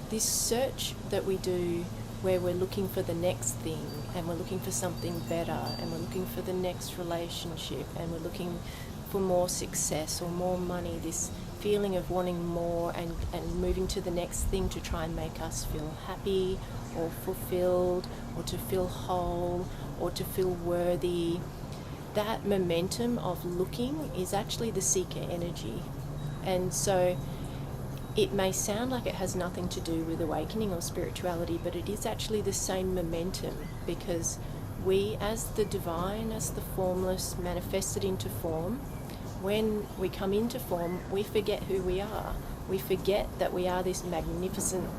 this search that we do, where we're looking for the next thing, and we're looking for something better, and we're looking for the next relationship, and we're looking for more success or more money, this feeling of wanting more and moving to the next thing to try and make us feel happy or fulfilled or to feel whole or to feel worthy. That momentum of looking is actually the seeker energy. And so it may sound like it has nothing to do with awakening or spirituality, but it is actually the same momentum, because we, as the divine, as the formless, manifested into form, when we come into form, we forget who we are. We forget that we are this magnificent,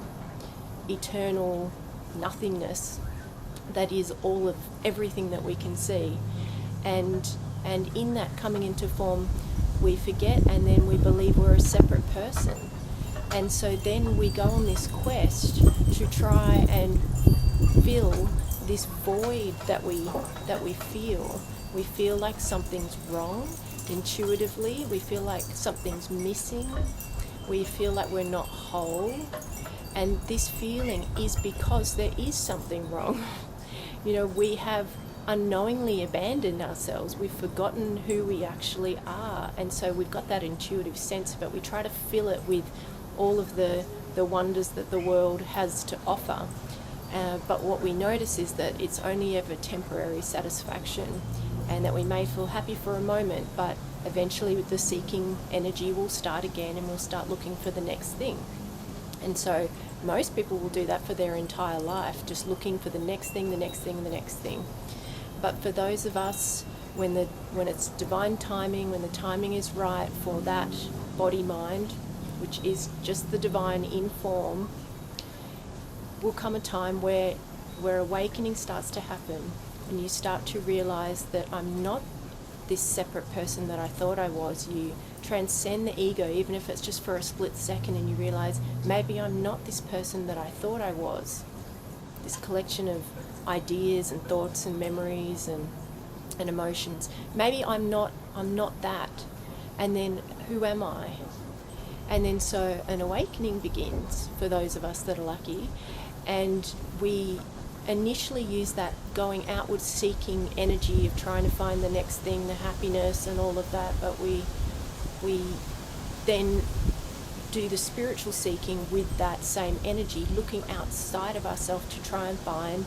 eternal nothingness that is all of everything that we can see. And in that coming into form, we forget, and then we believe we're a separate person. And so then we go on this quest to try and fill this void that we feel. We feel like something's wrong intuitively. We feel like something's missing. We feel like we're not whole. And this feeling is because there is something wrong. You know, we have unknowingly abandoned ourselves. We've forgotten who we actually are. And so we've got that intuitive sense of it. We try to fill it with all of the wonders that the world has to offer. But what we notice is that it's only ever temporary satisfaction, and that we may feel happy for a moment, but eventually the seeking energy will start again, and we'll start looking for the next thing. And so most people will do that for their entire life, just looking for the next thing, the next thing, the next thing. But for those of us, when it's divine timing, when the timing is right for that body-mind, which is just the divine in form, will come a time where awakening starts to happen, and you start to realize that I'm not this separate person that I thought I was. You transcend the ego, even if it's just for a split second, and you realize maybe I'm not this person that I thought I was. This collection of ideas and thoughts and memories and emotions. Maybe I'm not that. And then who am I? And then so an awakening begins for those of us that are lucky, and we initially use that going outward seeking energy of trying to find the next thing, the happiness and all of that, but we then do the spiritual seeking with that same energy, looking outside of ourselves to try and find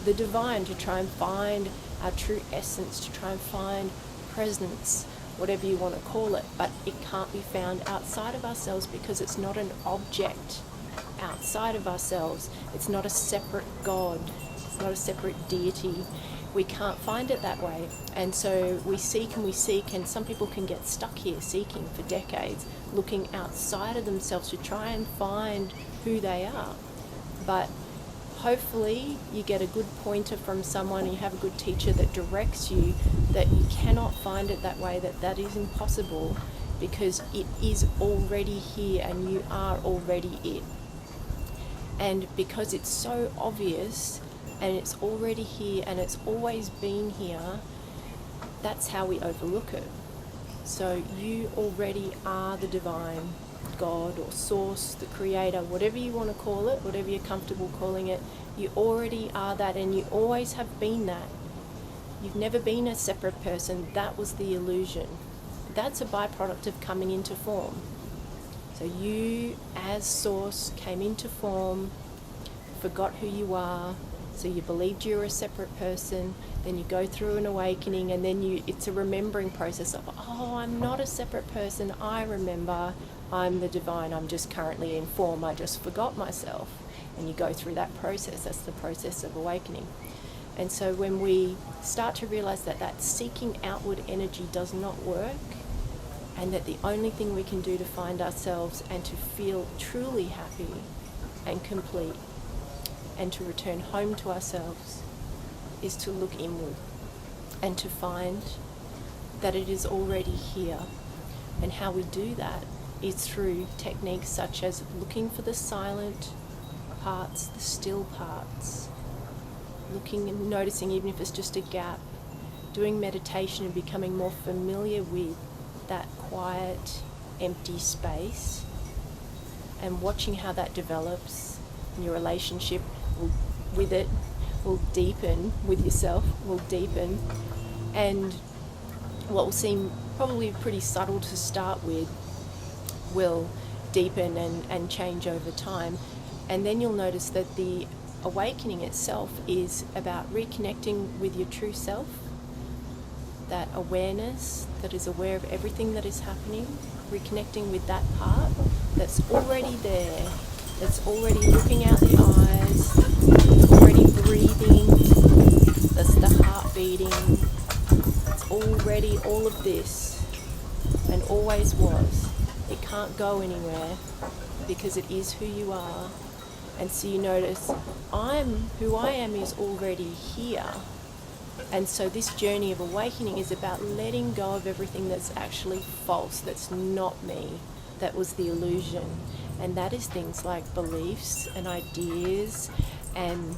the divine, to try and find our true essence, to try and find presence, whatever you want to call it. But it can't be found outside of ourselves, because it's not an object outside of ourselves. It's not a separate God. It's not a separate deity. We can't find it that way. And so we seek, and some people can get stuck here seeking for decades, looking outside of themselves to try and find who they are. But hopefully you get a good pointer from someone, you have a good teacher that directs you that you cannot find it that way, that is impossible, because it is already here and you are already it. And because it's so obvious and it's already here and it's always been here, that's how we overlook it. So you already are the divine God or source, the creator, whatever you want to call it, whatever you're comfortable calling it. You already are that, and you always have been that. You've never been a separate person. That was the illusion. That's a byproduct of coming into form. So you, as source, came into form, forgot who you are, so you believed you were a separate person, then you go through an awakening, and then it's a remembering process of, oh, I'm not a separate person, I remember, I'm the divine, I'm just currently in form, I just forgot myself. And you go through that process. That's the process of awakening. And so when we start to realize that seeking outward energy does not work, and that the only thing we can do to find ourselves and to feel truly happy and complete and to return home to ourselves is to look inward and to find that it is already here. And how we do that is through techniques such as looking for the silent parts, the still parts, looking and noticing, even if it's just a gap, doing meditation and becoming more familiar with that quiet, empty space, and watching how that develops, and your relationship with it will deepen, with yourself will deepen, and what will seem probably pretty subtle to start with will deepen and change over time. And then you'll notice that the awakening itself is about reconnecting with your true self, that awareness that is aware of everything that is happening, reconnecting with that part that's already there, that's already looking out the eyes, that's already breathing, that's the heart beating, it's already all of this and always was. It can't go anywhere because it is who you are. And so you notice, who I am is already here. And so this journey of awakening is about letting go of everything that's actually false, that's not me, that was the illusion. And that is things like beliefs and ideas and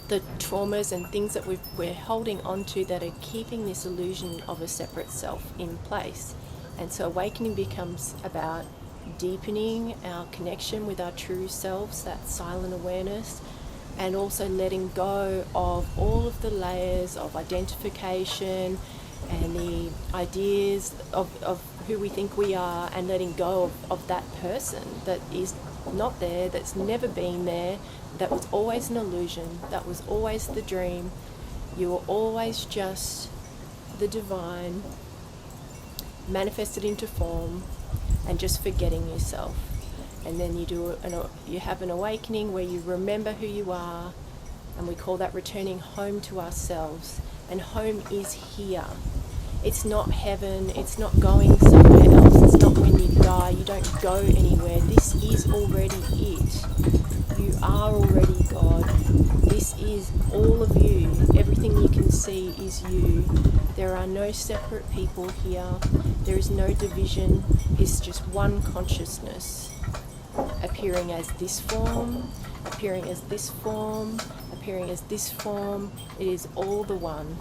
the traumas and things that we're holding on to that are keeping this illusion of a separate self in place. And so awakening becomes about deepening our connection with our true selves, that silent awareness, and also letting go of all of the layers of identification and the ideas of who we think we are, and letting go of that person that is not there, that's never been there, that was always an illusion, that was always the dream. You were always just the divine manifested into form, and just forgetting yourself. And then you have an awakening where you remember who you are, and we call that returning home to ourselves. And home is here. It's not heaven, it's not going somewhere else, it's not when you die, you don't go anywhere. This is already it. You are already God. This is all of you. Everything you can see is you. There are no separate people here. There is no division. It's just one consciousness, appearing as this form, appearing as this form, appearing as this form. It is all the one.